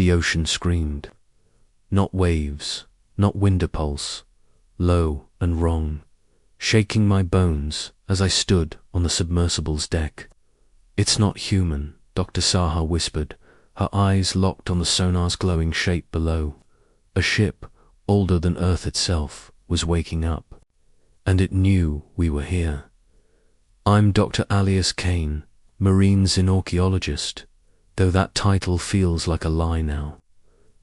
the ocean screamed. Not waves, not wind pulse, low and wrong, shaking my bones as I stood on the submersible's deck. "It's not human," Dr. Saha whispered, her eyes locked on the sonar's glowing shape below. A ship, older than Earth itself, was waking up, and it knew we were here. "I'm Dr. Alias Kane, marine xenorchaeologist, though that title feels like a lie now.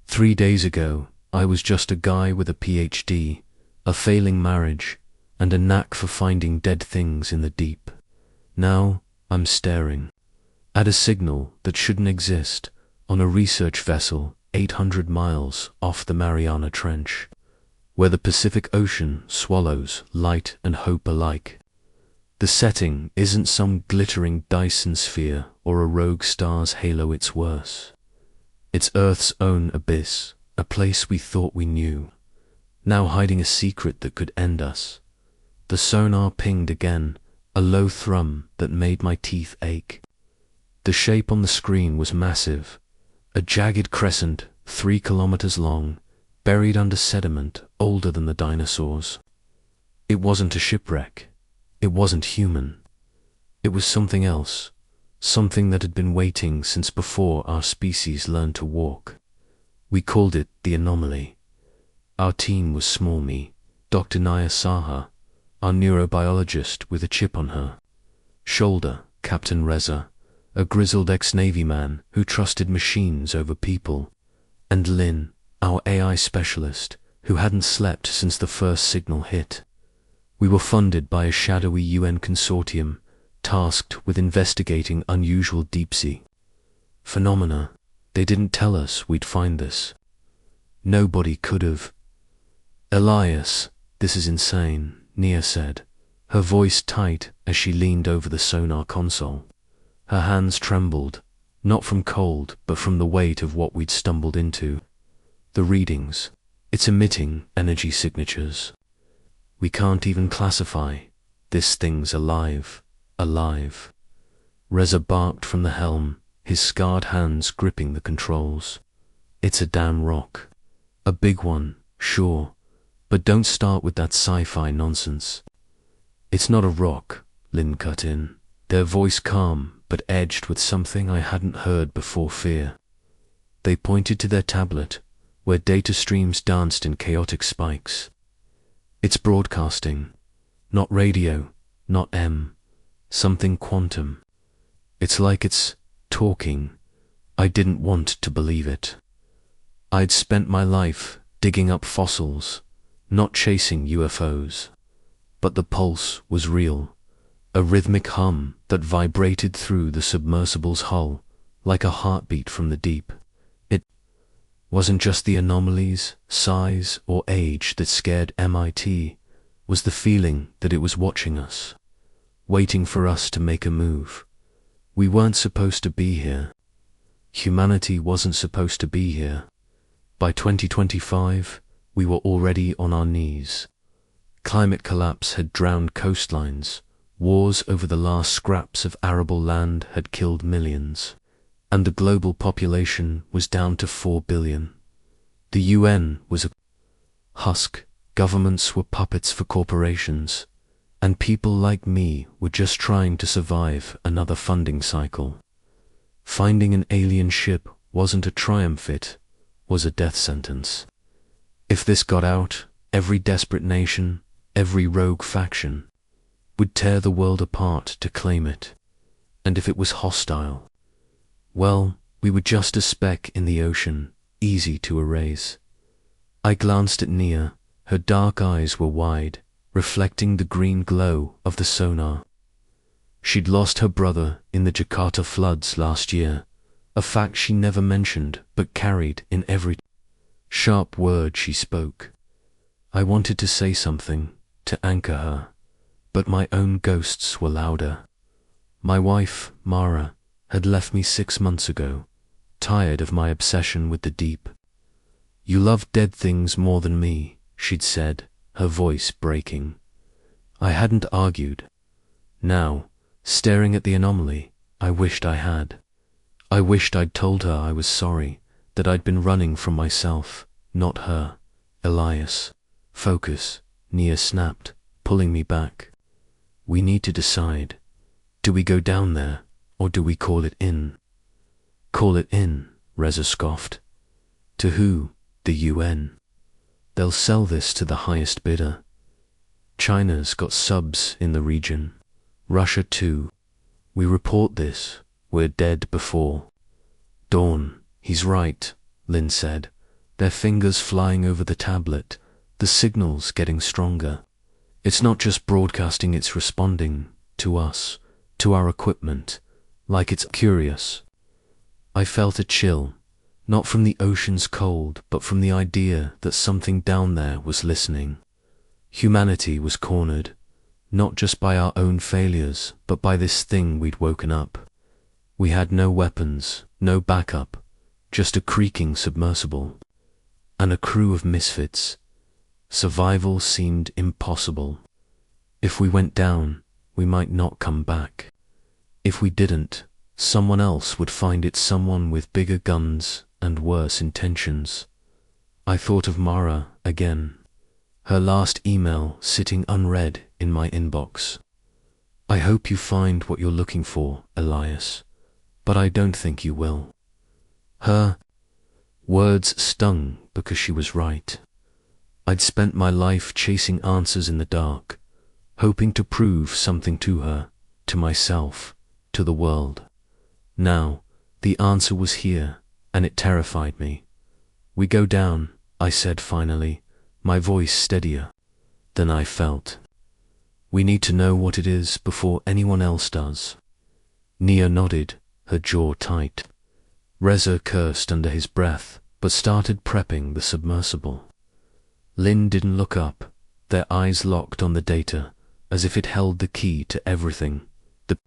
3 days ago, I was just a guy with a PhD, a failing marriage, and a knack for finding dead things in the deep. Now, I'm staring at a signal that shouldn't exist on a research vessel 800 miles off the Mariana Trench, where the Pacific Ocean swallows light and hope alike. The setting isn't some glittering Dyson sphere or a rogue star's halo, it's worse. It's Earth's own abyss, a place we thought we knew, now hiding a secret that could end us." The sonar pinged again, a low thrum that made my teeth ache. The shape on the screen was massive, a jagged crescent 3 kilometers long, buried under sediment older than the dinosaurs. It wasn't a shipwreck. It wasn't human. It was something else, something that had been waiting since before our species learned to walk. We called it the anomaly. Our team was small. Me, Dr. Naya Saha, our neurobiologist with a chip on her shoulder, Captain Reza, a grizzled ex-Navy man who trusted machines over people, and Lin, our AI specialist, who hadn't slept since the first signal hit. We were funded by a shadowy UN consortium tasked with investigating unusual deep-sea phenomena. They didn't tell us we'd find this. Nobody could have. "Elias, this is insane," Nia said, her voice tight as she leaned over the sonar console. Her hands trembled, not from cold, but from the weight of what we'd stumbled into. "The readings. It's emitting energy signatures. We can't even classify. This thing's alive. Alive." Reza barked from the helm, his scarred hands gripping the controls. "It's a damn rock. A big one, sure, but don't start with that sci-fi nonsense." "It's not a rock," Lin cut in, their voice calm but edged with something I hadn't heard before: fear. They pointed to their tablet, where data streams danced in chaotic spikes. "It's broadcasting. Not radio, not something quantum. It's like it's talking." I didn't want to believe it. I'd spent my life digging up fossils, not chasing UFOs. But the pulse was real, a rhythmic hum that vibrated through the submersible's hull like a heartbeat from the deep. It wasn't just the anomalies, size, or age that scared MIT, was the feeling that it was watching us, waiting for us to make a move. We weren't supposed to be here. Humanity wasn't supposed to be here. By 2025, we were already on our knees. Climate collapse had drowned coastlines, wars over the last scraps of arable land had killed millions, and the global population was down to 4 billion. The UN was a husk, governments were puppets for corporations, and people like me were just trying to survive another funding cycle. Finding an alien ship wasn't a triumph, it was a death sentence. If this got out, every desperate nation, every rogue faction, would tear the world apart to claim it. And if it was hostile, well, we were just a speck in the ocean, easy to erase. I glanced at Nia. Her dark eyes were wide, reflecting the green glow of the sonar. She'd lost her brother in the Jakarta floods last year, a fact she never mentioned but carried in every sharp word she spoke. I wanted to say something, to anchor her, but my own ghosts were louder. My wife, Mara, had left me 6 months ago, tired of my obsession with the deep. "You love dead things more than me," she'd said, her voice breaking. I hadn't argued. Now, staring at the anomaly, I wished I had. I wished I'd told her I was sorry, that I'd been running from myself, not her. Elias. Focus, Nia snapped, pulling me back. We need to decide. Do we go down there, or do we call it in? Call it in, Reza scoffed. To who? The UN. They'll sell this to the highest bidder. China's got subs in the region. Russia too. We report this. We're dead before dawn. He's right, Lynn said, their fingers flying over the tablet, the signals getting stronger. It's not just broadcasting, it's responding to us, to our equipment, like it's curious. I felt a chill, not from the ocean's cold, but from the idea that something down there was listening. Humanity was cornered, not just by our own failures, but by this thing we'd woken up. We had no weapons, no backup, just a creaking submersible, and a crew of misfits. Survival seemed impossible. If we went down, we might not come back. If we didn't, someone else would find it, someone with bigger guns and worse intentions. I thought of Mara again, her last email sitting unread in my inbox. I hope you find what you're looking for, Elias, but I don't think you will. Her words stung because she was right. I'd spent my life chasing answers in the dark, hoping to prove something to her, to myself, to the world. Now, the answer was here, and it terrified me. We go down, I said finally, my voice steadier than I felt. We need to know what it is before anyone else does. Nia nodded, her jaw tight. Reza cursed under his breath, but started prepping the submersible. Lynn didn't look up, their eyes locked on the data, as if it held the key to everything. The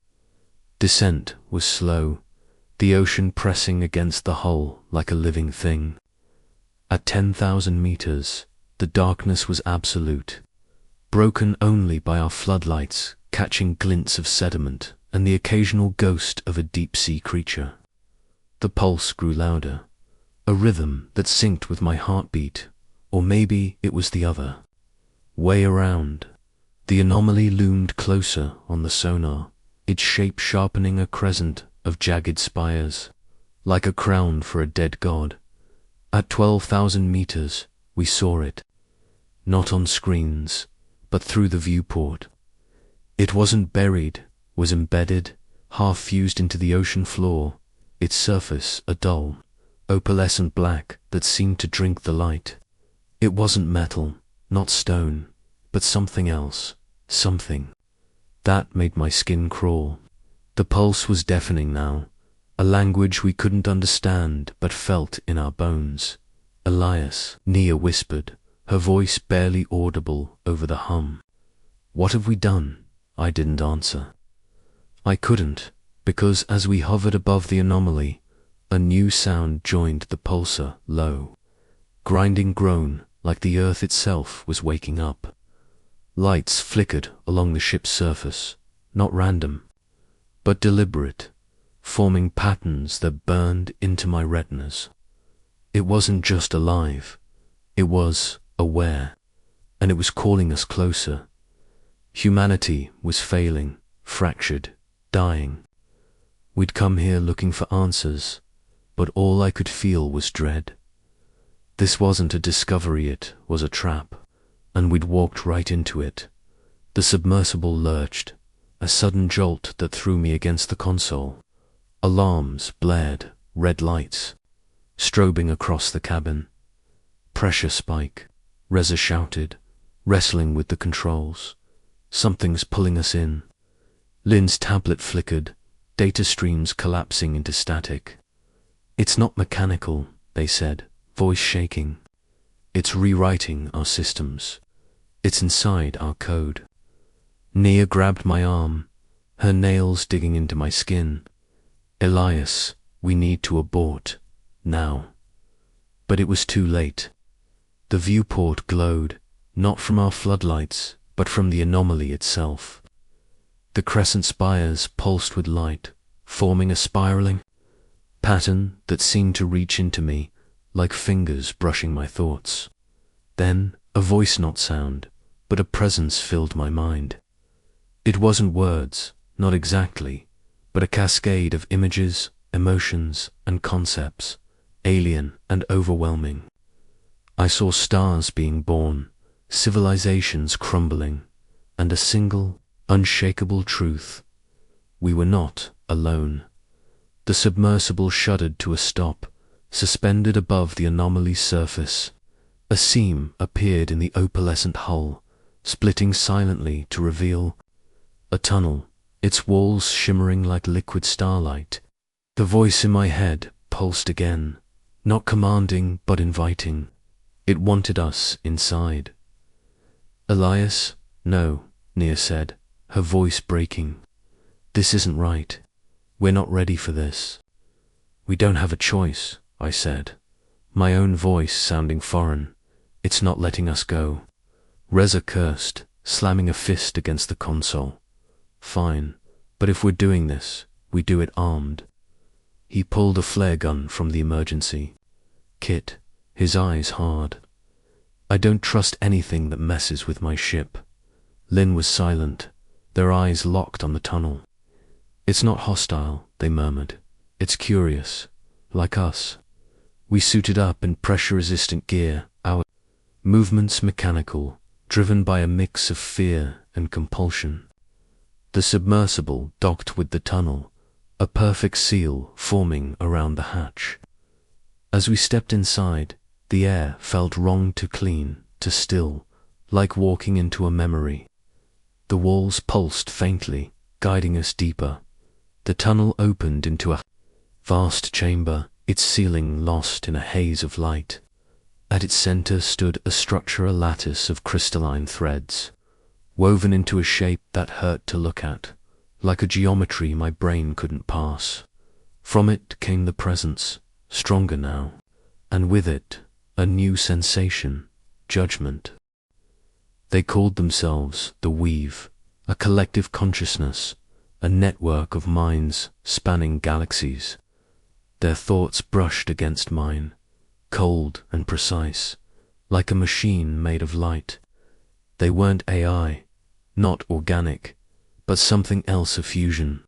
descent was slow, the ocean pressing against the hull like a living thing. At 10,000 meters, the darkness was absolute, broken only by our floodlights catching glints of sediment and the occasional ghost of a deep-sea creature. The pulse grew louder, a rhythm that synced with my heartbeat, or maybe it was the other. Way around, the anomaly loomed closer on the sonar, its shape sharpening a crescent of jagged spires, like a crown for a dead god. At 12,000 meters, we saw it, not on screens, but through the viewport. It wasn't buried, was embedded, half fused into the ocean floor, its surface a dull, opalescent black that seemed to drink the light. It wasn't metal, not stone, but something else, something. That made my skin crawl. The pulse was deafening now, a language we couldn't understand but felt in our bones. Elias, Nia whispered, her voice barely audible over the hum. What have we done? I didn't answer. I couldn't, because as we hovered above the anomaly, a new sound joined the pulsar, low, grinding groan like the earth itself was waking up. Lights flickered along the ship's surface, not random, but deliberate, forming patterns that burned into my retinas. It wasn't just alive, it was aware, and it was calling us closer. Humanity was failing, fractured, dying. We'd come here looking for answers, but all I could feel was dread. This wasn't a discovery, it was a trap, and we'd walked right into it. The submersible lurched, a sudden jolt that threw me against the console. Alarms blared, red lights, strobing across the cabin. Pressure spike, Reza shouted, wrestling with the controls. Something's pulling us in. Lynn's tablet flickered, data streams collapsing into static. It's not mechanical, they said, voice shaking. It's rewriting our systems. It's inside our code. Nia grabbed my arm, her nails digging into my skin. Elias, we need to abort, now. But it was too late. The viewport glowed, not from our floodlights, but from the anomaly itself. The crescent spires pulsed with light, forming a spiraling pattern that seemed to reach into me, like fingers brushing my thoughts. Then, a voice, not sound, but a presence filled my mind. It wasn't words, not exactly, but a cascade of images, emotions, and concepts, alien and overwhelming. I saw stars being born, civilizations crumbling, and a single, unshakable truth. We were not alone. The submersible shuddered to a stop, suspended above the anomaly's surface. A seam appeared in the opalescent hull, splitting silently to reveal a tunnel, its walls shimmering like liquid starlight. The voice in my head pulsed again, not commanding but inviting. It wanted us inside. Elias? No, Nia said, her voice breaking. This isn't right. We're not ready for this. We don't have a choice, I said, my own voice sounding foreign. It's not letting us go. Reza cursed, slamming a fist against the console. Fine, but if we're doing this, we do it armed. He pulled a flare gun from the emergency kit, his eyes hard. I don't trust anything that messes with my ship. Lynn was silent, their eyes locked on the tunnel. It's not hostile, they murmured. It's curious, like us. We suited up in pressure-resistant gear, our movements mechanical, driven by a mix of fear and compulsion. The submersible docked with the tunnel, a perfect seal forming around the hatch. As we stepped inside, the air felt wrong to clean, to still, like walking into a memory. The walls pulsed faintly, guiding us deeper. The tunnel opened into a vast chamber, its ceiling lost in a haze of light. At its center stood a structural lattice of crystalline threads, woven into a shape that hurt to look at, like a geometry my brain couldn't pass. From it came the presence, stronger now, and with it, a new sensation, judgment. They called themselves the Weave, a collective consciousness, a network of minds spanning galaxies. Their thoughts brushed against mine, cold and precise, like a machine made of light. They weren't AI, not organic, but something else, a fusion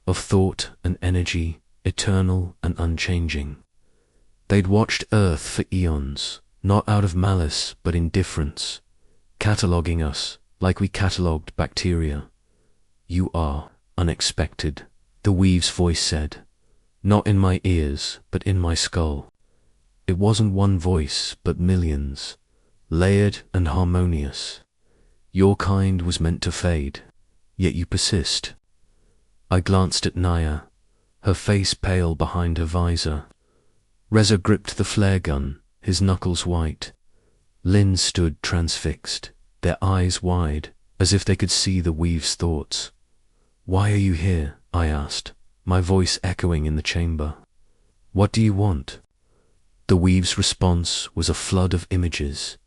of thought and energy, eternal and unchanging. They'd watched Earth for eons, not out of malice but indifference, cataloging us like we catalogued bacteria. You are unexpected, the Weave's voice said, not in my ears but in my skull. It wasn't one voice but millions, layered and harmonious. Your kind was meant to fade, yet you persist. I glanced at Naya, her face pale behind her visor. Reza gripped the flare gun, his knuckles white. Lynn stood transfixed, their eyes wide, as if they could see the Weave's thoughts. Why are you here? I asked, my voice echoing in the chamber. What do you want? The Weave's response was a flood of images.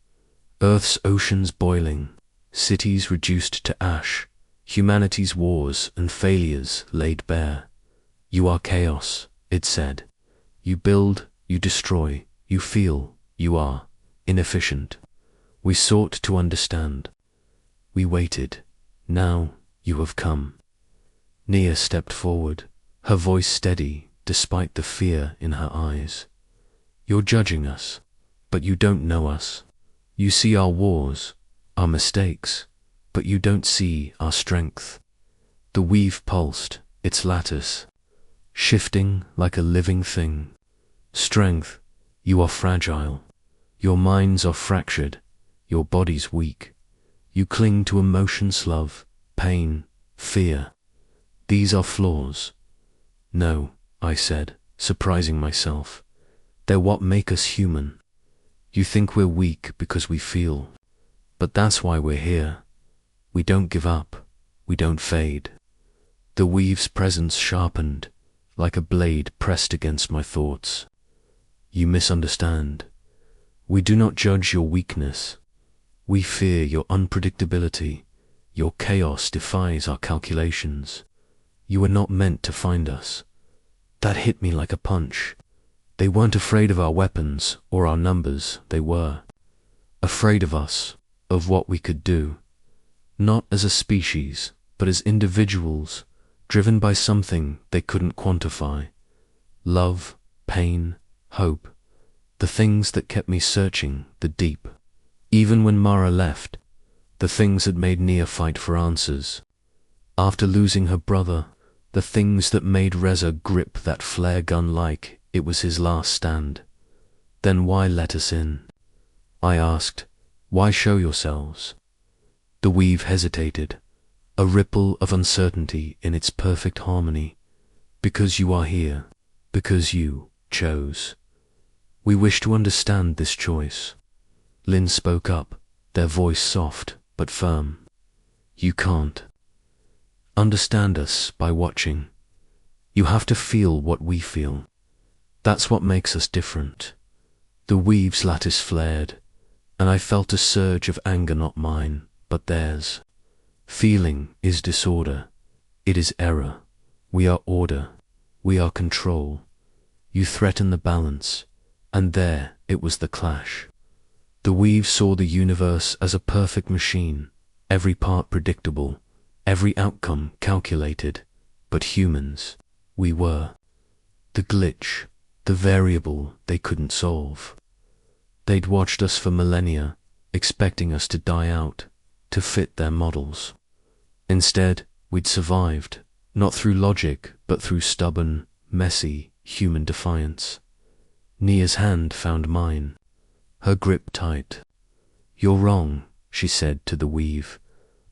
Earth's oceans boiling, cities reduced to ash, humanity's wars and failures laid bare. You are chaos, it said. You build, you destroy, you feel, you are inefficient. We sought to understand. We waited. Now you have come. Nia stepped forward, her voice steady despite the fear in her eyes. You're judging us, but you don't know us. You see our wars, our mistakes, but you don't see our strength. The Weave pulsed, its lattice, shifting like a living thing. Strength, you are fragile. Your minds are fractured, your body's weak. You cling to emotions, love, pain, fear. These are flaws. No, I said, surprising myself. They're what make us human. You think we're weak because we feel, but that's why we're here. We don't give up. We don't fade. The Weave's presence sharpened, like a blade pressed against my thoughts. You misunderstand. We do not judge your weakness. We fear your unpredictability. Your chaos defies our calculations. You were not meant to find us. That hit me like a punch. They weren't afraid of our weapons or our numbers, they were afraid of us, of what we could do, not as a species, but as individuals, driven by something they couldn't quantify. Love, pain, hope, the things that kept me searching the deep. Even when Mara left, the things that made Nia fight for answers. After losing her brother, the things that made Reza grip that flare gun like it was his last stand. Then why let us in? I asked, why show yourselves? The weave hesitated, a ripple of uncertainty in its perfect harmony. Because you are here, because you chose. We wish to understand this choice. Lynn spoke up, their voice soft but firm. You can't understand us by watching. You have to feel what we feel. That's what makes us different. The weave's lattice flared, and I felt a surge of anger, not mine, but theirs. Feeling is disorder. It is error. We are order. We are control. You threaten the balance, and there it was the clash. The weave saw the universe as a perfect machine, every part predictable, every outcome calculated, but humans, we were the glitch, the variable they couldn't solve. They'd watched us for millennia, expecting us to die out, to fit their models. Instead, we'd survived, not through logic, but through stubborn, messy, human defiance. Nia's hand found mine, her grip tight. You're wrong, she said to the weave.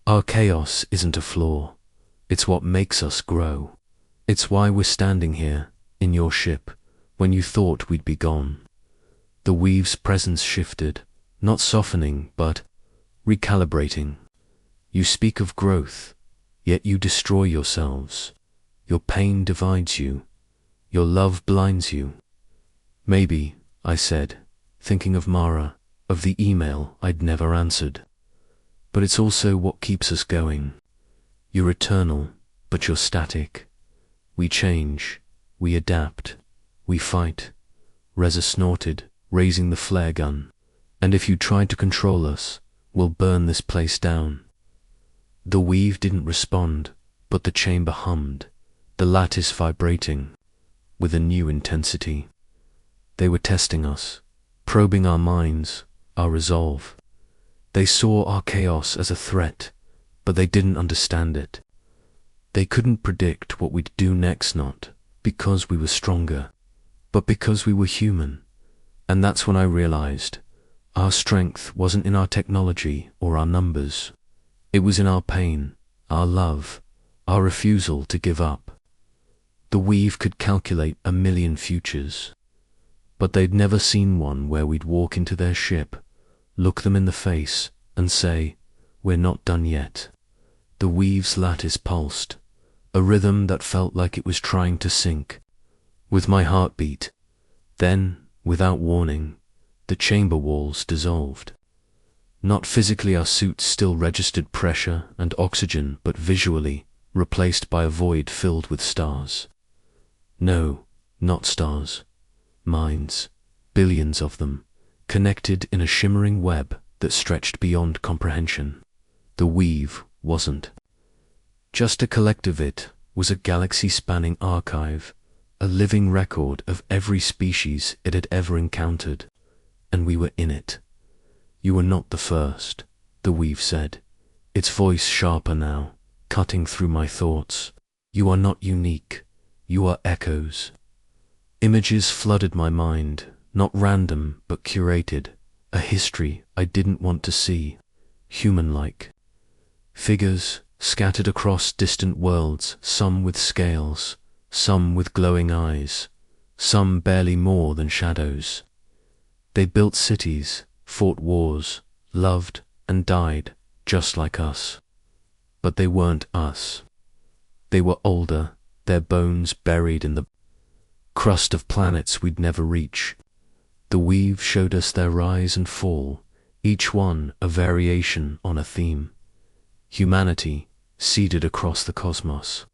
Our chaos isn't a flaw. It's what makes us grow. It's why we're standing here, in your ship, when you thought we'd be gone. The weave's presence shifted, not softening, but recalibrating. You speak of growth, yet you destroy yourselves. Your pain divides you. Your love blinds you. Maybe, I said, thinking of Mara, of the email I'd never answered. But it's also what keeps us going. You're eternal, but you're static. We change, we adapt, we fight. Reza snorted, raising the flare gun. And if you try to control us, we'll burn this place down. The weave didn't respond, but the chamber hummed, the lattice vibrating, with a new intensity. They were testing us, probing our minds, our resolve. They saw our chaos as a threat, but they didn't understand it. They couldn't predict what we'd do next, not because we were stronger, but because we were human. And that's when I realized our strength wasn't in our technology or our numbers. It was in our pain, our love, our refusal to give up. The weave could calculate 1,000,000 futures, but they'd never seen one where we'd walk into their ship, look them in the face, and say, we're not done yet. The weave's lattice pulsed, a rhythm that felt like it was trying to sync with my heartbeat. Then, without warning, the chamber walls dissolved. Not physically, our suits still registered pressure and oxygen, but visually, replaced by a void filled with stars. No, not stars. Minds, billions of them, connected in a shimmering web that stretched beyond comprehension. The weave wasn't just a collective, it was a galaxy-spanning archive, a living record of every species it had ever encountered, and we were in it. You were not the first, the weave said, its voice sharper now, cutting through my thoughts. You are not unique, you are echoes. Images flooded my mind, not random but curated, a history I didn't want to see, human-like. Figures scattered across distant worlds, some with scales, some with glowing eyes, some barely more than shadows. They built cities, fought wars, loved and died just like us. But they weren't us. They were older, their bones buried in the crust of planets we'd never reach. The weave showed us their rise and fall, each one a variation on a theme. Humanity seeded across the cosmos.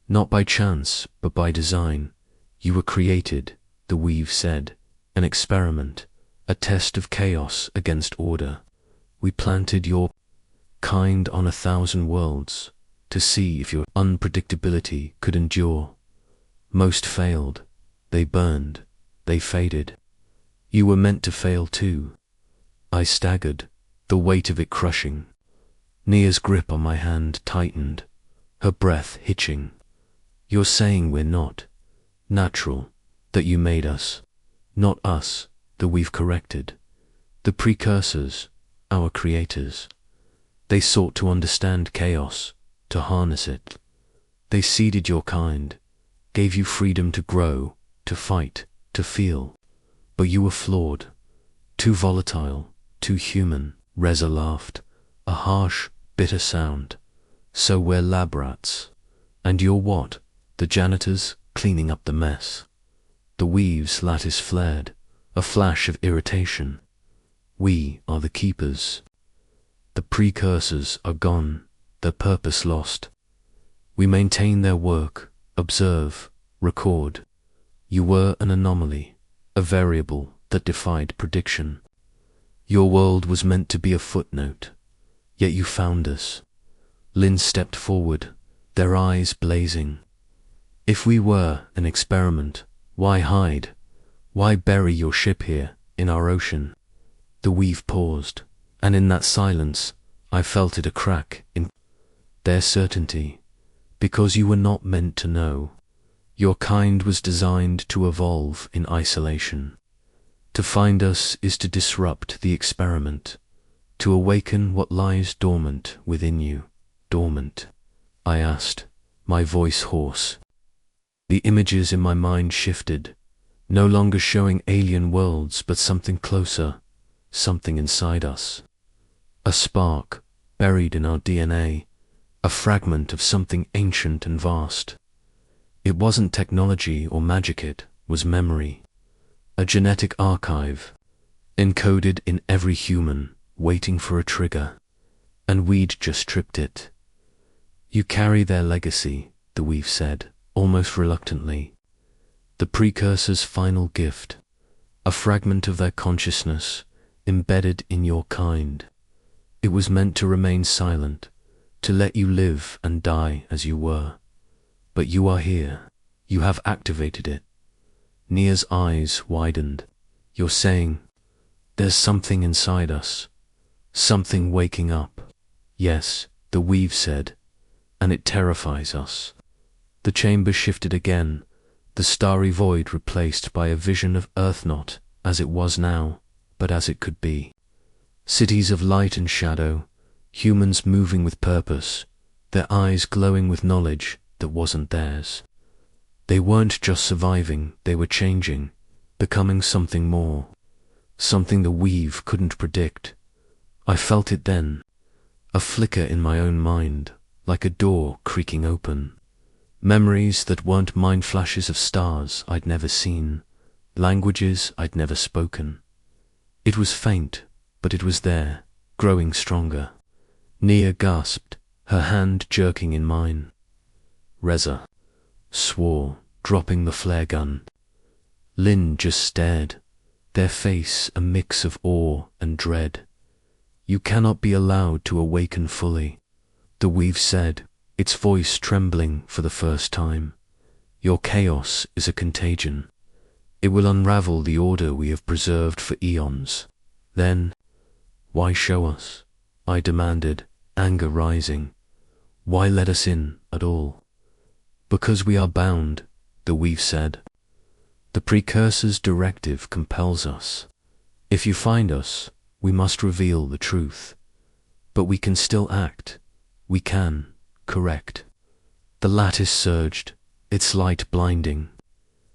Not by chance, but by design. You were created, the weave said. An experiment, a test of chaos against order. We planted your kind on 1,000 worlds to see if your unpredictability could endure. Most failed. They burned. They faded. You were meant to fail too. I staggered, the weight of it crushing. Nia's grip on my hand tightened, her breath hitching. You're saying we're not natural, that you made us, not us, that we've corrected. The precursors, our creators. They sought to understand chaos, to harness it. They seeded your kind, gave you freedom to grow, to fight, to feel. But you were flawed, too volatile, too human. Reza laughed, a harsh, bitter sound. So we're lab rats. And you're what? The janitors cleaning up the mess. The weave's lattice flared, a flash of irritation. We are the keepers. The precursors are gone, their purpose lost. We maintain their work, observe, record. You were an anomaly, a variable that defied prediction. Your world was meant to be a footnote, yet you found us. Lynn stepped forward, their eyes blazing. If we were an experiment, why hide? Why bury your ship here, in our ocean? The weave paused, and in that silence, I felt it a crack in their certainty. Because you were not meant to know. Your kind was designed to evolve in isolation. To find us is to disrupt the experiment, to awaken what lies dormant within you. Dormant? I asked, my voice hoarse. The images in my mind shifted, no longer showing alien worlds, but something closer, something inside us. A spark, buried in our DNA, a fragment of something ancient and vast. It wasn't technology or magic, it was memory. A genetic archive, encoded in every human, waiting for a trigger. And we'd just tripped it. You carry their legacy, the weave said, almost reluctantly. The precursor's final gift, a fragment of their consciousness, embedded in your kind. It was meant to remain silent, to let you live and die as you were. But you are here. You have activated it. Nia's eyes widened. You're saying, there's something inside us. Something waking up. Yes, the weave said, and it terrifies us. The chamber shifted again, the starry void replaced by a vision of Earth, not as it was now, but as it could be. Cities of light and shadow, humans moving with purpose, their eyes glowing with knowledge that wasn't theirs. They weren't just surviving, they were changing, becoming something more, something the weave couldn't predict. I felt it then, a flicker in my own mind, like a door creaking open. Memories that weren't mind flashes of stars I'd never seen, languages I'd never spoken. It was faint, but it was there, growing stronger. Nia gasped, her hand jerking in mine. Reza swore, dropping the flare gun. Lynn just stared, their face a mix of awe and dread. You cannot be allowed to awaken fully, the weave said, its voice trembling for the first time. Your chaos is a contagion. It will unravel the order we have preserved for eons. Then, why show us? I demanded, anger rising. Why let us in at all? Because we are bound, the weave said. The precursor's directive compels us. If you find us, we must reveal the truth. But we can still act. We can correct. The lattice surged, its light blinding.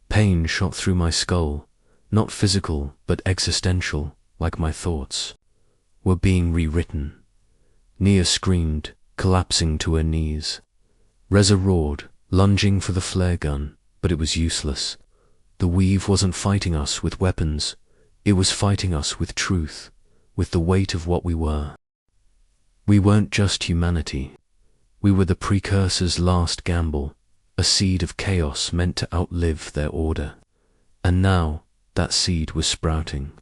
Pain shot through my skull, not physical but existential, like my thoughts were being rewritten. Nia screamed, collapsing to her knees. Reza roared, lunging for the flare gun, but it was useless. The weave wasn't fighting us with weapons, it was fighting us with truth, with the weight of what we were. We weren't just humanity. We were the precursor's last gamble, a seed of chaos meant to outlive their order. And now that seed was sprouting,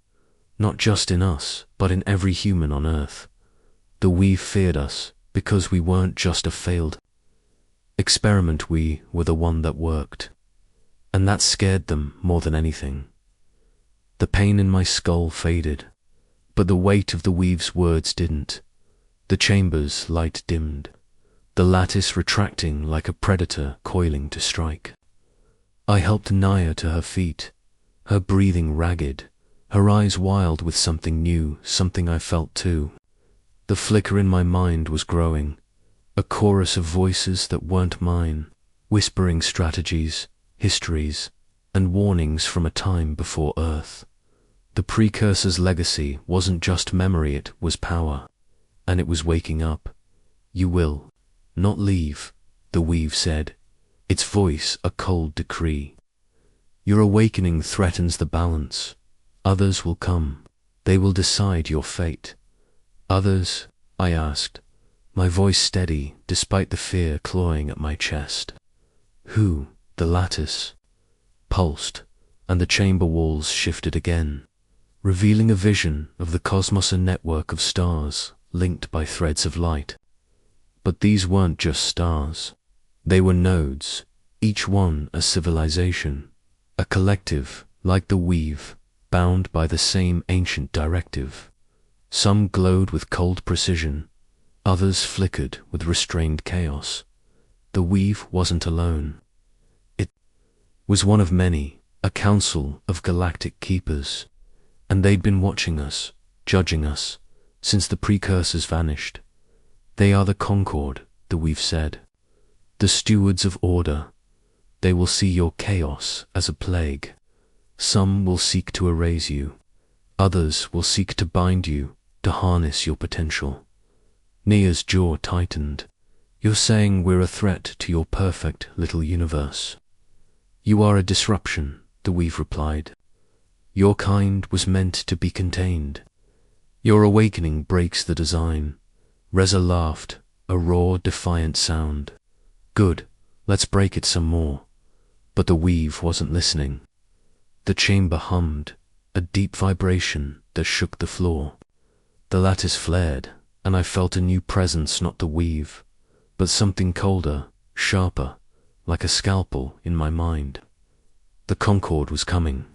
not just in us, but in every human on Earth. The weave feared us because we weren't just a failed experiment, we were the one that worked. And that scared them more than anything. The pain in my skull faded, but the weight of the weave's words didn't. The chamber's light dimmed, the lattice retracting like a predator coiling to strike. I helped Naya to her feet, her breathing ragged, her eyes wild with something new, something I felt too. The flicker in my mind was growing, a chorus of voices that weren't mine, whispering strategies, histories, and warnings from a time before Earth. The precursor's legacy wasn't just memory, it was power, and it was waking up. You will not leave, the weave said, its voice a cold decree. Your awakening threatens the balance. Others will come. They will decide your fate. Others? I asked, my voice steady despite the fear clawing at my chest. Who? The lattice pulsed, and the chamber walls shifted again, revealing a vision of the cosmos, a network of stars linked by threads of light. But these weren't just stars. They were nodes, each one a civilization, a collective like the weave, bound by the same ancient directive. Some glowed with cold precision, others flickered with restrained chaos. The weave wasn't alone. It was one of many, a council of galactic keepers, and they'd been watching us, judging us, since the precursors vanished. They are the Concord, the weave said, the stewards of order. They will see your chaos as a plague. Some will seek to erase you. Others will seek to bind you, to harness your potential. Nia's jaw tightened. You're saying we're a threat to your perfect little universe. You are a disruption, the weave replied. Your kind was meant to be contained. Your awakening breaks the design. Reza laughed, a raw, defiant sound. Good, let's break it some more. But the weave wasn't listening. The chamber hummed, a deep vibration that shook the floor. The lattice flared, and I felt a new presence, not the weave, but something colder, sharper, like a scalpel in my mind. The Concord was coming.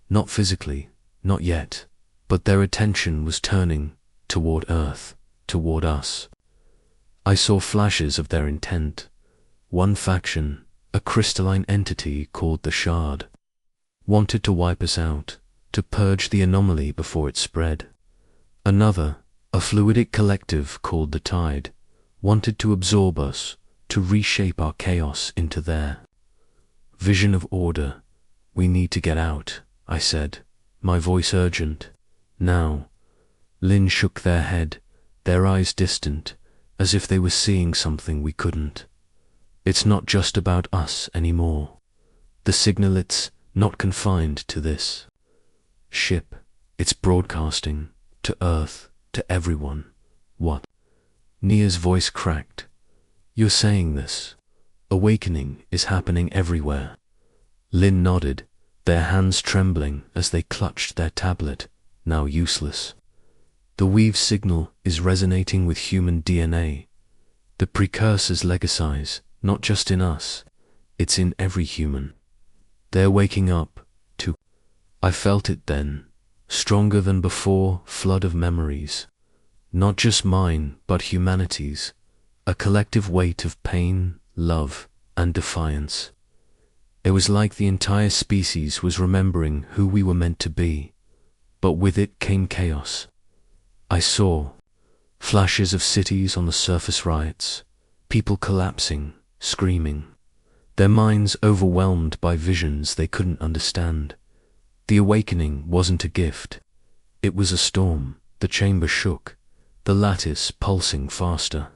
Not physically, not yet, but their attention was turning toward Earth, toward us. I saw flashes of their intent. One faction, a crystalline entity called the Shard, wanted to wipe us out, to purge the anomaly before it spread. Another, a fluidic collective called the Tide, wanted to absorb us, to reshape our chaos into their vision of order. We need to get out, I said, my voice urgent. Now. Lin shook their head, their eyes distant, as if they were seeing something we couldn't. It's not just about us anymore. The signal, it's not confined to this ship. It's broadcasting to Earth, to everyone. What? Nia's voice cracked. You're saying this. Awakening is happening everywhere. Lin nodded, their hands trembling as they clutched their tablet, now useless. The weave signal is resonating with human DNA. The precursor's legacies, not just in us, it's in every human. They're waking up, too. I felt it then, stronger than before, flood of memories. Not just mine, but humanity's, a collective weight of pain, love, and defiance. It was like the entire species was remembering who we were meant to be, but with it came chaos. I saw flashes of cities on the surface, riots, people collapsing, screaming, their minds overwhelmed by visions they couldn't understand. The awakening wasn't a gift. It was a storm. The chamber shook, the lattice pulsing faster.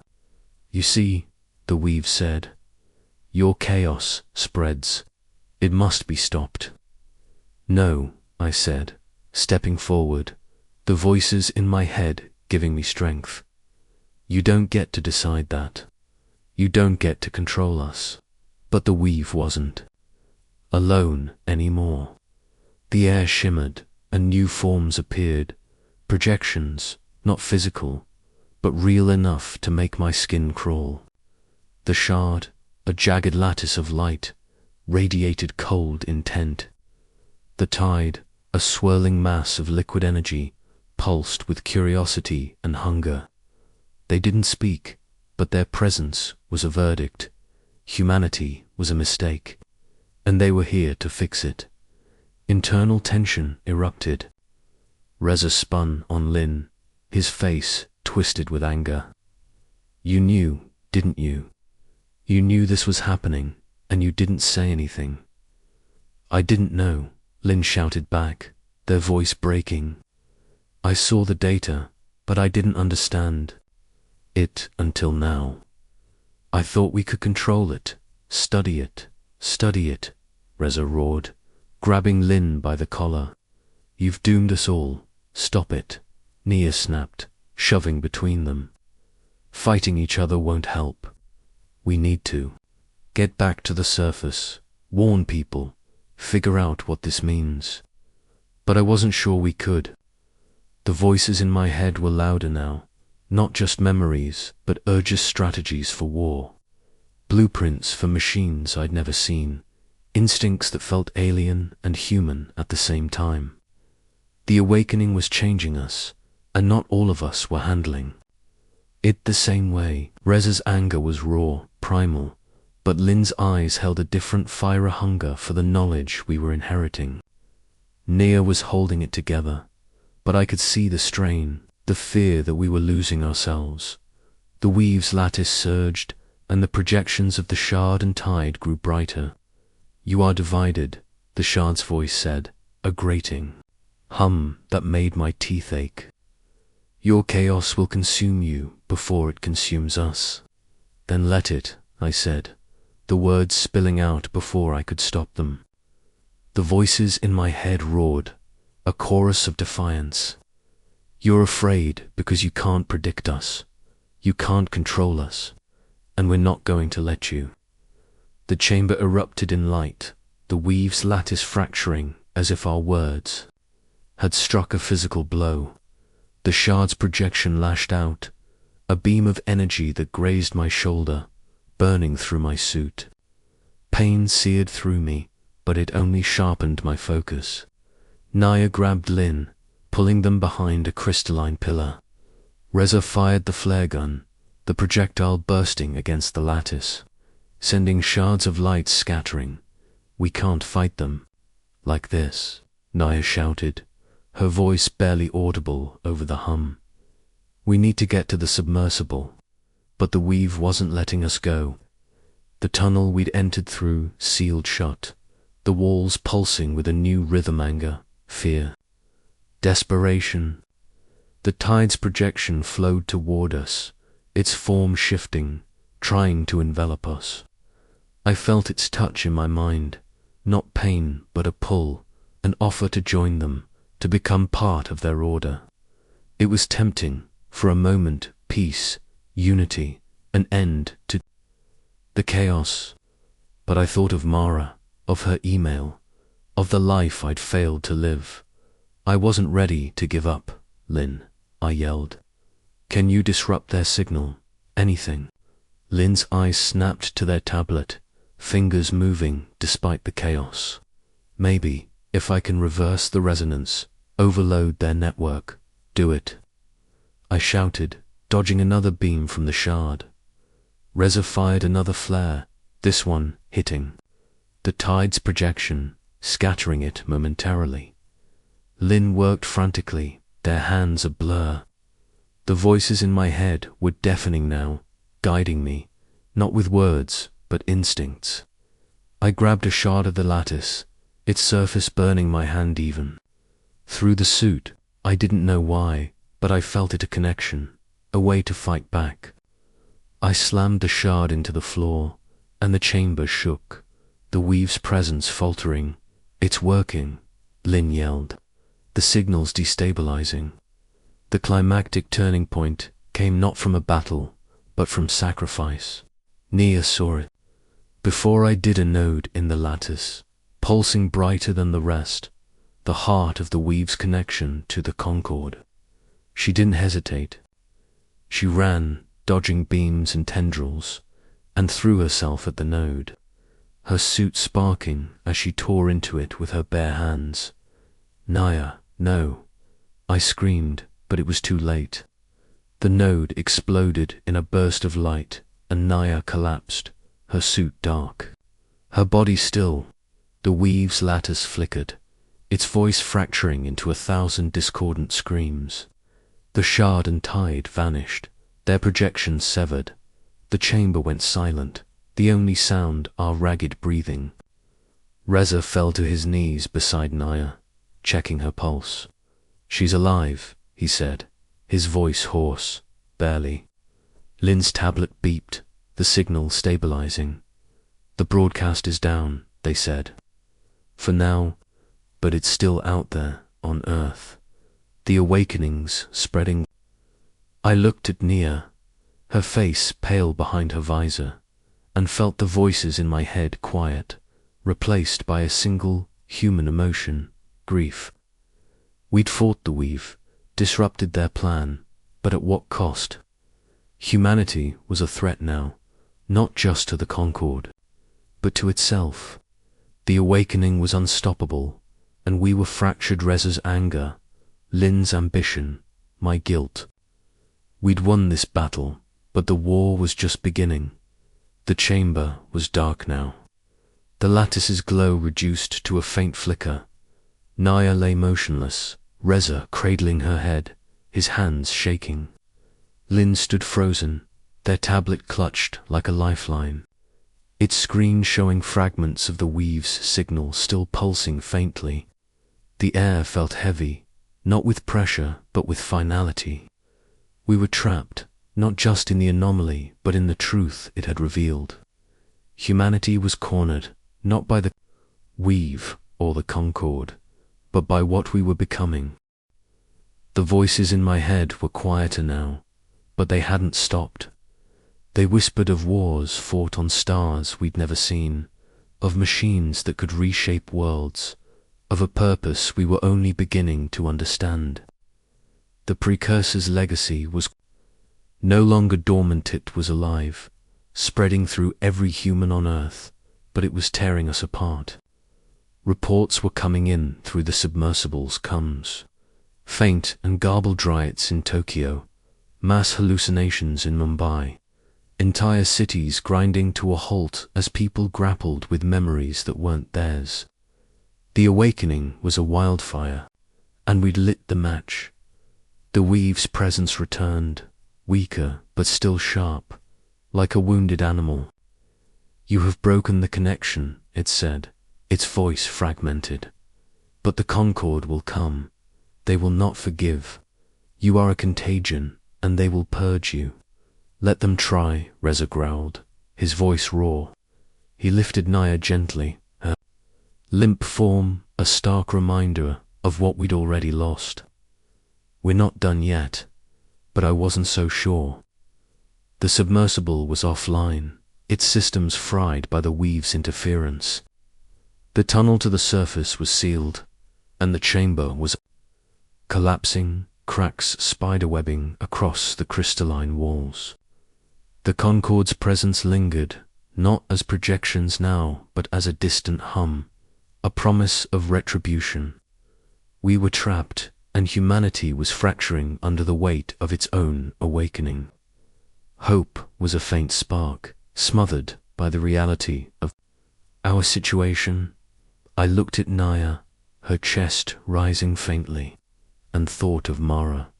You see, the weave said, your chaos spreads. It must be stopped. No, I said, stepping forward, the voices in my head giving me strength. You don't get to decide that. You don't get to control us. But the weave wasn't alone anymore. The air shimmered, and new forms appeared, projections, not physical, but real enough to make my skin crawl. The shard, a jagged lattice of light, radiated cold intent. The tide, a swirling mass of liquid energy, pulsed with curiosity and hunger. They didn't speak, but their presence was a verdict. Humanity was a mistake, and they were here to fix it. Internal tension erupted. Reza spun on Lin, his face twisted with anger. You knew, didn't you? You knew this was happening, and you didn't say anything. I didn't know, Lin shouted back, their voice breaking. I saw the data, but I didn't understand it until now. I thought we could control it, study it, Reza roared, grabbing Lin by the collar. You've doomed us all. Stop it, Nia snapped, shoving between them. Fighting each other won't help. We need to get back to the surface, warn people, figure out what this means. But I wasn't sure we could. The voices in my head were louder now, not just memories, but urges, strategies for war. Blueprints for machines I'd never seen, instincts that felt alien and human at the same time. The awakening was changing us, and not all of us were handling it the same way. Reza's anger was raw, primal, but Lin's eyes held a different fire, a hunger for the knowledge we were inheriting. Nia was holding it together, but I could see the strain, the fear that we were losing ourselves. The weave's lattice surged, and the projections of the shard and tide grew brighter. You are divided, the shard's voice said, a grating hum that made my teeth ache. Your chaos will consume you before it consumes us. Then let it, I said, the words spilling out before I could stop them. The voices in my head roared, a chorus of defiance. You're afraid because you can't predict us. You can't control us, and we're not going to let you. The chamber erupted in light, the weave's lattice fracturing as if our words had struck a physical blow. The shard's projection lashed out, a beam of energy that grazed my shoulder, burning through my suit. Pain seared through me, but it only sharpened my focus. Nia grabbed Lin, pulling them behind a crystalline pillar. Reza fired the flare gun, the projectile bursting against the lattice, sending shards of light scattering. We can't fight them like this, Nia shouted, her voice barely audible over the hum. We need to get to the submersible. But the weave wasn't letting us go. The tunnel we'd entered through sealed shut, the walls pulsing with a new rhythm, anger, fear, desperation. The tide's projection flowed toward us, its form shifting, trying to envelop us. I felt its touch in my mind, not pain but a pull, an offer to join them, to become part of their order. It was tempting, for a moment, peace, unity, an end to the chaos. But I thought of Mara, of her email, of the life I'd failed to live. I wasn't ready to give up, Lin, I yelled. Can you disrupt their signal? Anything? Lin's eyes snapped to their tablet, fingers moving despite the chaos. Maybe, if I can reverse the resonance, overload their network, do it. I shouted, dodging another beam from the shard. Reza fired another flare, this one hitting the tide's projection, scattering it momentarily. Lin worked frantically, their hands a blur. The voices in my head were deafening now, guiding me, not with words, but instincts. I grabbed a shard of the lattice, its surface burning my hand even. Through the suit, I didn't know why, but I felt it, a connection, a way to fight back. I slammed the shard into the floor, and the chamber shook, the weave's presence faltering. It's working, Lin yelled, the signals destabilizing. The climactic turning point came not from a battle, but from sacrifice. Nia saw it. Before I did, a node in the lattice, pulsing brighter than the rest, the heart of the weave's connection to the Concord. She didn't hesitate. She ran, dodging beams and tendrils, and threw herself at the node, her suit sparking as she tore into it with her bare hands. "Naya, no!" I screamed, but it was too late. The node exploded in a burst of light, and Naya collapsed, her suit dark. Her body still. The weave's lattice flickered, its voice fracturing into 1,000 discordant screams. The shard and tide vanished, their projections severed. The chamber went silent, the only sound our ragged breathing. Reza fell to his knees beside Naya, checking her pulse. "She's alive," he said, his voice hoarse, barely. Lynn's tablet beeped, the signal stabilizing. "The broadcast is down," they said. "For now, but it's still out there, on Earth. The awakening's spreading." I looked at Nia, her face pale behind her visor, and felt the voices in my head quiet, replaced by a single human emotion: grief. We'd fought the weave, disrupted their plan, but at what cost? Humanity was a threat now, not just to the Concord, but to itself. The awakening was unstoppable, and we were fractured. Reza's anger, Lynn's ambition, my guilt. We'd won this battle, but the war was just beginning. The chamber was dark now. The lattice's glow reduced to a faint flicker. Naya lay motionless, Reza cradling her head, his hands shaking. Lynn stood frozen, their tablet clutched like a lifeline, its screen showing fragments of the weave's signal still pulsing faintly. The air felt heavy, not with pressure, but with finality. We were trapped, not just in the anomaly, but in the truth it had revealed. Humanity was cornered, not by the weave or the Concord, but by what we were becoming. The voices in my head were quieter now, but they hadn't stopped. They whispered of wars fought on stars we'd never seen, of machines that could reshape worlds, of a purpose we were only beginning to understand. The precursor's legacy was no longer dormant, it was alive, spreading through every human on Earth, but it was tearing us apart. Reports were coming in through the submersible's comms. Faint and garbled riots in Tokyo, mass hallucinations in Mumbai, entire cities grinding to a halt as people grappled with memories that weren't theirs. The awakening was a wildfire, and we'd lit the match. The weave's presence returned, weaker but still sharp, like a wounded animal. "You have broken the connection," it said, its voice fragmented. "But the Concord will come. They will not forgive. You are a contagion, and they will purge you." "Let them try," Reza growled, his voice raw. He lifted Naya gently, her limp form a stark reminder of what we'd already lost. "We're not done yet," but I wasn't so sure. The submersible was offline, its systems fried by the weave's interference. The tunnel to the surface was sealed, and the chamber was collapsing, cracks spiderwebbing across the crystalline walls. The Concord's presence lingered, not as projections now, but as a distant hum, a promise of retribution. We were trapped, and humanity was fracturing under the weight of its own awakening. Hope was a faint spark, smothered by the reality of our situation. I looked at Naya, her chest rising faintly, and thought of Mara.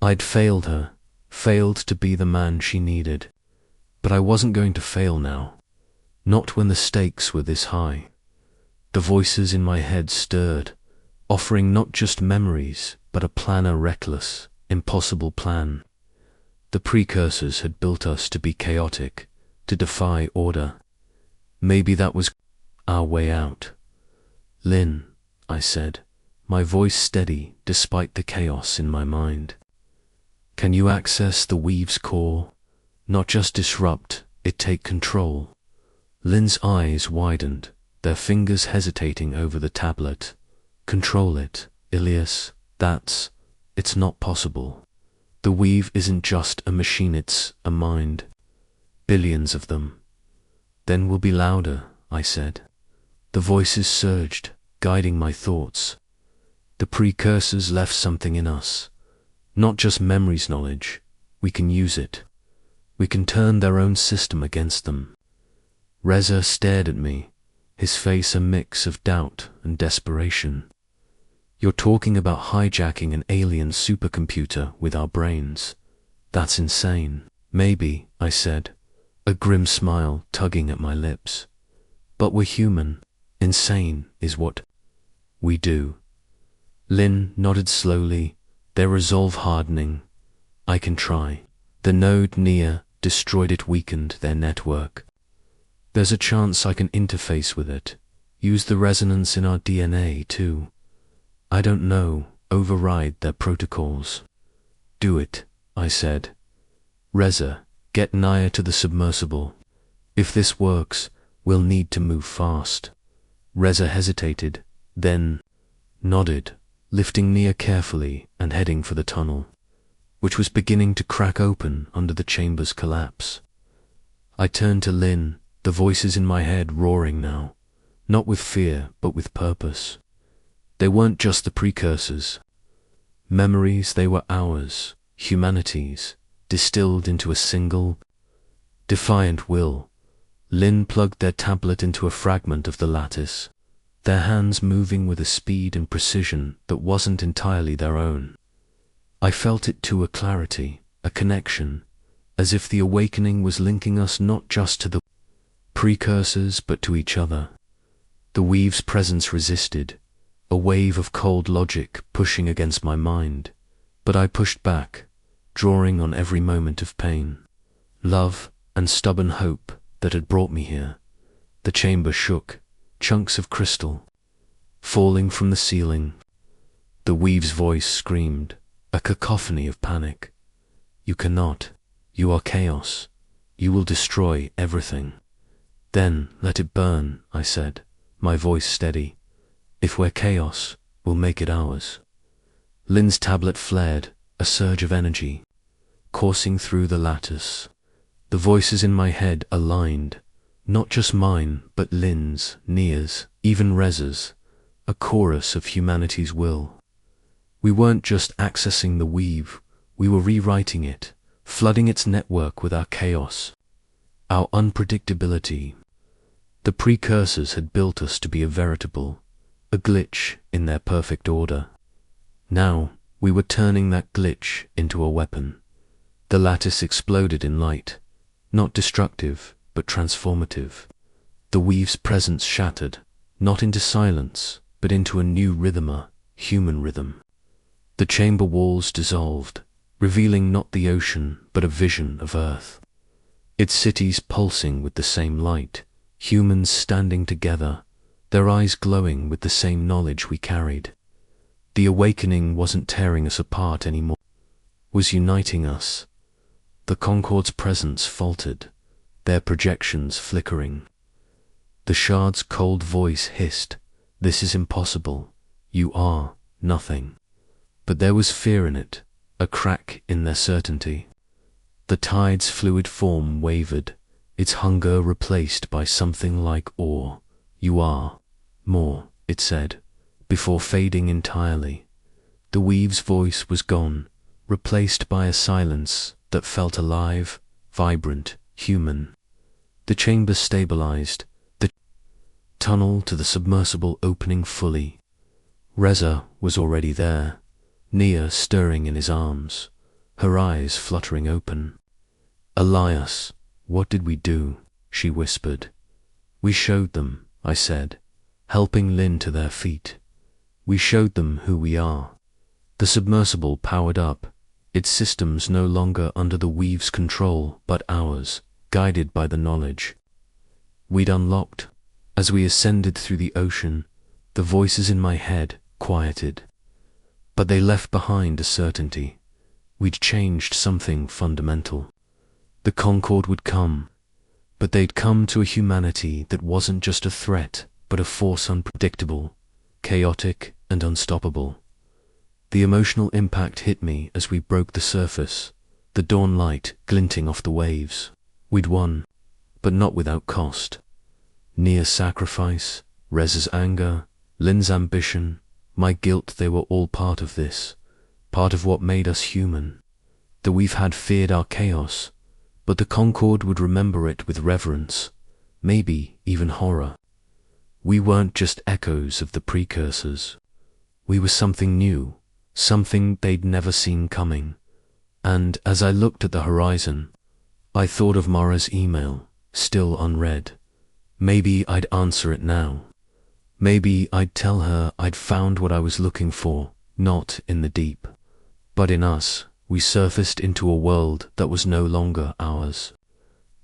I'd failed her, failed to be the man she needed, but I wasn't going to fail now, not when the stakes were this high. The voices in my head stirred, offering not just memories, but a plan, a reckless, impossible plan. The precursors had built us to be chaotic, to defy order. Maybe that was our way out. "Lynn," I said, my voice steady despite the chaos in my mind. "Can you access the weave's core? Not just disrupt, it take control." Lynn's eyes widened, their fingers hesitating over the tablet. control it, Ilias. It's not possible. The weave isn't just a machine, it's a mind. Billions of them. Then we'll be louder, I said. The voices surged, guiding my thoughts. The precursors left something in us. Not just memories knowledge. We can use it. We can turn their own system against them. Reza stared at me, his face a mix of doubt and desperation. You're talking about hijacking an alien supercomputer with our brains. That's insane. Maybe, I said, a grim smile tugging at my lips. But we're human. Insane is what we do. Lin nodded slowly, their resolve hardening. I can try. The node Nia destroyed, it weakened their network. There's a chance I can interface with it. Use the resonance in our DNA too. I don't know, override their protocols. Do it, I said. Reza, get Nia to the submersible. If this works, we'll need to move fast. Reza hesitated, then nodded, lifting Nia carefully and heading for the tunnel, which was beginning to crack open under the chamber's collapse. I turned to Lin, the voices in my head roaring now, not with fear but with purpose. They weren't just the precursors. Memories, they were ours, humanity's, distilled into a single, defiant will. Lin plugged their tablet into a fragment of the lattice, their hands moving with a speed and precision that wasn't entirely their own. I felt it too, a clarity, a connection, as if the awakening was linking us not just to the precursors but to each other. The weave's presence resisted, a wave of cold logic pushing against my mind, but I pushed back, drawing on every moment of pain, love, and stubborn hope that had brought me here. The chamber shook, chunks of crystal falling from the ceiling. The weave's voice screamed, a cacophony of panic. You cannot. You are chaos. You will destroy everything. Then let it burn, I said, my voice steady. If we're chaos, we'll make it ours. Lin's tablet flared, a surge of energy, coursing through the lattice. The voices in my head aligned, not just mine, but Lin's, Nia's, even Reza's, a chorus of humanity's will. We weren't just accessing the weave, we were rewriting it, flooding its network with our chaos, our unpredictability. The precursors had built us to be a glitch in their perfect order. Now, we were turning that glitch into a weapon. The lattice exploded in light, not destructive, but transformative. The weave's presence shattered, not into silence, but into a new rhythm, a human rhythm. The chamber walls dissolved, revealing not the ocean, but a vision of Earth. Its cities pulsing with the same light, humans standing together, their eyes glowing with the same knowledge we carried. The awakening wasn't tearing us apart anymore, it was uniting us. The Concord's presence faltered, their projections flickering. The Shard's cold voice hissed, "This is impossible. You are nothing." But there was fear in it, a crack in their certainty. The tide's fluid form wavered, its hunger replaced by something like awe. "You are more," it said, before fading entirely. The weave's voice was gone, replaced by a silence that felt alive, vibrant, human. The chamber stabilized, the tunnel to the submersible opening fully. Reza was already there, Nia stirring in his arms, her eyes fluttering open. "Elias, what did we do?" she whispered. "We showed them," I said, helping Lin to their feet. "We showed them who we are." The submersible powered up, its systems no longer under the weave's control, but ours, guided by the knowledge we'd unlocked. As we ascended through the ocean, the voices in my head quieted. But they left behind a certainty. We'd changed something fundamental. The Concorde would come, but they'd come to a humanity that wasn't just a threat, but a force unpredictable, chaotic, and unstoppable. The emotional impact hit me as we broke the surface, the dawn light glinting off the waves. We'd won, but not without cost. Nia's sacrifice, Rez's anger, Lin's ambition, my guilt, they were all part of this, part of what made us human. The Weave had feared our chaos, but the Concord would remember it with reverence, maybe even horror. We weren't just echoes of the precursors. We were something new, something they'd never seen coming. And as I looked at the horizon, I thought of Mara's email, still unread. Maybe I'd answer it now. Maybe I'd tell her I'd found what I was looking for, not in the deep, but in us. We surfaced into a world that was no longer ours.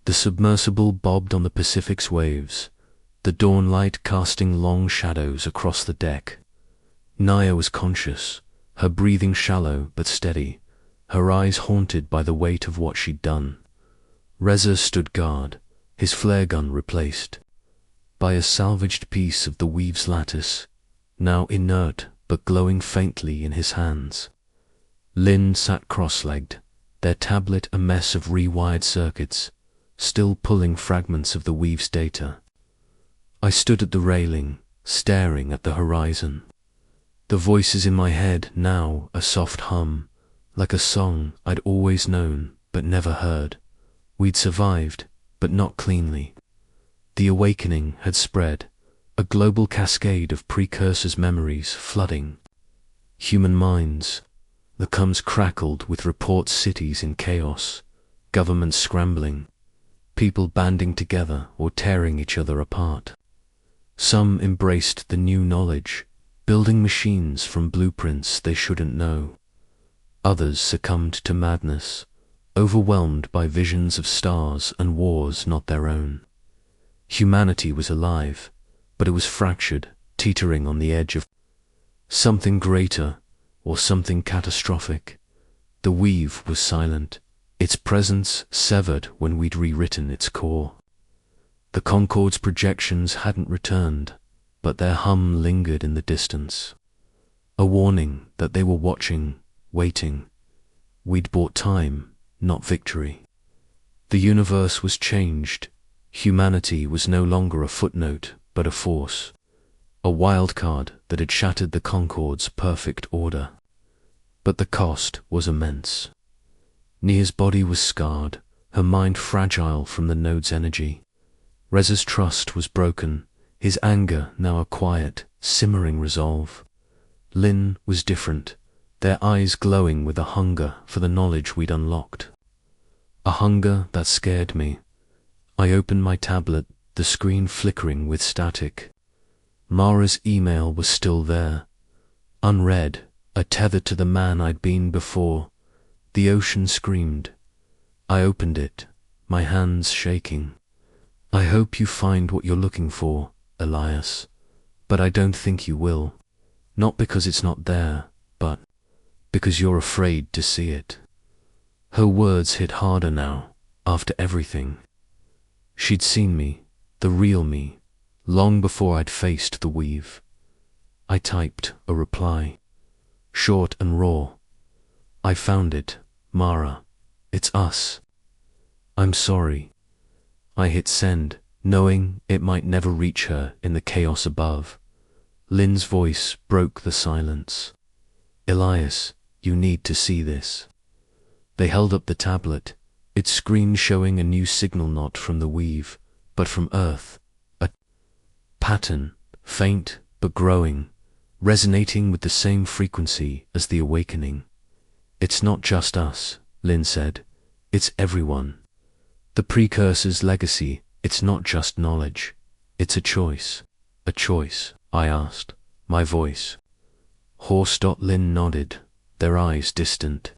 The submersible bobbed on the Pacific's waves, the dawn light casting long shadows across the deck. Nia was conscious, her breathing shallow but steady, her eyes haunted by the weight of what she'd done. Reza stood guard, his flare gun replaced by a salvaged piece of the Weave's lattice, now inert but glowing faintly in his hands. Lin sat cross-legged, their tablet a mess of rewired circuits, still pulling fragments of the Weave's data. I stood at the railing, staring at the horizon. The voices in my head now a soft hum, like a song I'd always known but never heard. We'd survived, but not cleanly. The awakening had spread, a global cascade of precursors' memories flooding human minds. The comms crackled with reports, cities in chaos, governments scrambling, people banding together or tearing each other apart. Some embraced the new knowledge, building machines from blueprints they shouldn't know. Others succumbed to madness, overwhelmed by visions of stars and wars not their own. Humanity was alive, but it was fractured, teetering on the edge of something greater or something catastrophic. The Weave was silent, its presence severed when we'd rewritten its core. The Concord's projections hadn't returned, but their hum lingered in the distance, a warning that they were watching, waiting. We'd bought time, not victory. The universe was changed. Humanity was no longer a footnote, but a force, a wild card that had shattered the Concord's perfect order. But the cost was immense. Nia's body was scarred, her mind fragile from the node's energy. Reza's trust was broken, his anger now a quiet, simmering resolve. Lin was different, their eyes glowing with a hunger for the knowledge we'd unlocked. A hunger that scared me. I opened my tablet, the screen flickering with static. Mara's email was still there, unread, a tether to the man I'd been before. The ocean screamed. I opened it, my hands shaking. I hope you find what you're looking for, Elias, but I don't think you will. Not because it's not there, but because you're afraid to see it. Her words hit harder now, after everything. She'd seen me, the real me, long before I'd faced the Weave. I typed a reply, short and raw. I found it, Mara. It's us. I'm sorry. I hit send, knowing it might never reach her in the chaos above. Lin's voice broke the silence. Elias, you need to see this. They held up the tablet, its screen showing a new signal not from the Weave, but from Earth. A pattern, faint but growing, resonating with the same frequency as the awakening. It's not just us, Lin said. It's everyone. The precursor's legacy, it's not just knowledge. It's a choice. A choice, I asked, my voice hoarse. Lin nodded, their eyes distant.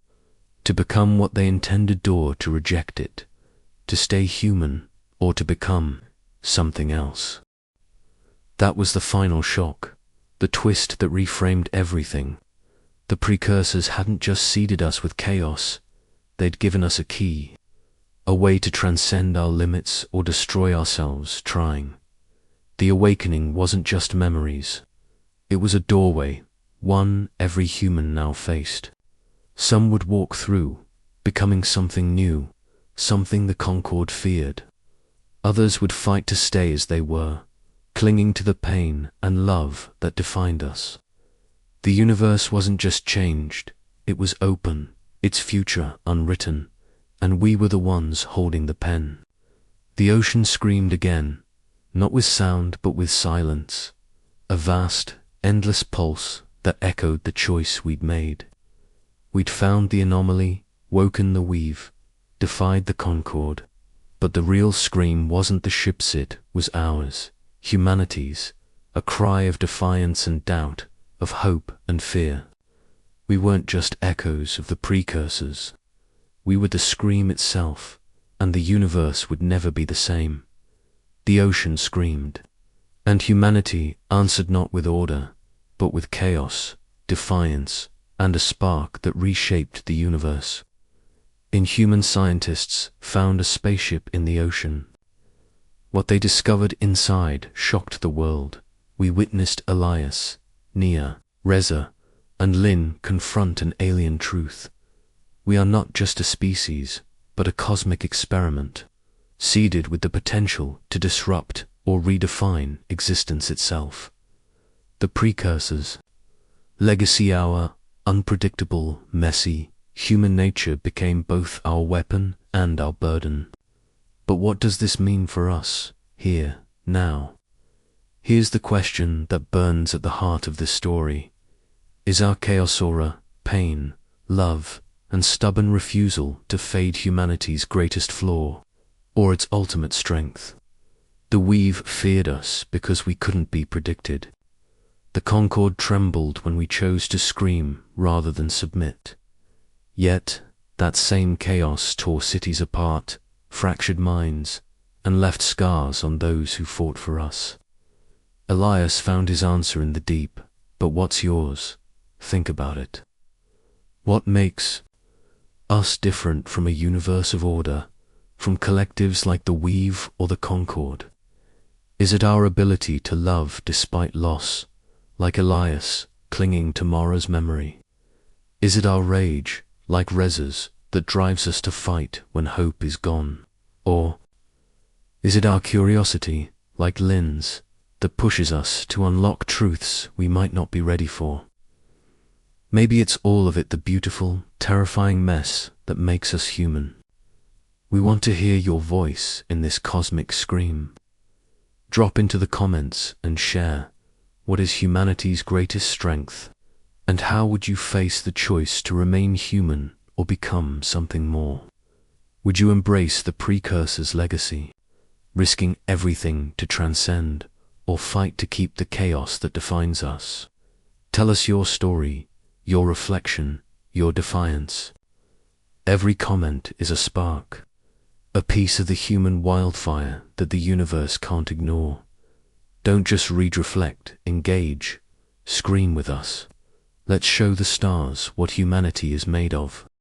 To become what they intended, or to reject it. To stay human, or to become something else. That was the final shock, the twist that reframed everything. The precursors hadn't just seeded us with chaos, they'd given us a key, a way to transcend our limits or destroy ourselves trying. The awakening wasn't just memories, it was a doorway, one every human now faced. Some would walk through, becoming something new, something the Concorde feared. Others would fight to stay as they were, clinging to the pain and love that defined us. The universe wasn't just changed, it was open, its future unwritten, and we were the ones holding the pen. The ocean screamed again, not with sound but with silence, a vast, endless pulse that echoed the choice we'd made. We'd found the anomaly, woken the weave, defied the Concorde, but the real scream wasn't the ship's, it was ours, humanity's, a cry of defiance and doubt, of hope and fear. We weren't just echoes of the precursors. We were the scream itself, and the universe would never be the same. The ocean screamed, and humanity answered not with order, but with chaos, defiance, and a spark that reshaped the universe. Inhuman scientists found a spaceship in the ocean. What they discovered inside shocked the world. We witnessed Elias, Nia, Reza, and Lynn confront an alien truth. We are not just a species, but a cosmic experiment, seeded with the potential to disrupt or redefine existence itself. The precursors, legacy hour, unpredictable, messy, human nature became both our weapon and our burden. But what does this mean for us, here, now? Here's the question that burns at the heart of this story. Is our chaos aura, pain, love, and stubborn refusal to fade humanity's greatest flaw, or its ultimate strength? The weave feared us because we couldn't be predicted. The Concorde trembled when we chose to scream rather than submit. Yet, that same chaos tore cities apart, fractured minds, and left scars on those who fought for us. Elias found his answer in the deep, but what's yours? Think about it. What makes us different from a universe of order, from collectives like the Weave or the Concorde? Is it our ability to love despite loss, like Elias, clinging to Mara's memory? Is it our rage, like Reza's, that drives us to fight when hope is gone? Or is it our curiosity, like Lynn's, that pushes us to unlock truths we might not be ready for? Maybe it's all of it, the beautiful, terrifying mess that makes us human. We want to hear your voice in this cosmic scream. Drop into the comments and share. What is humanity's greatest strength? And how would you face the choice to remain human or become something more? Would you embrace the precursor's legacy, risking everything to transcend, or fight to keep the chaos that defines us? Tell us your story, your reflection, your defiance. Every comment is a spark, a piece of the human wildfire that the universe can't ignore. Don't just read, reflect, engage, scream with us. Let's show the stars what humanity is made of.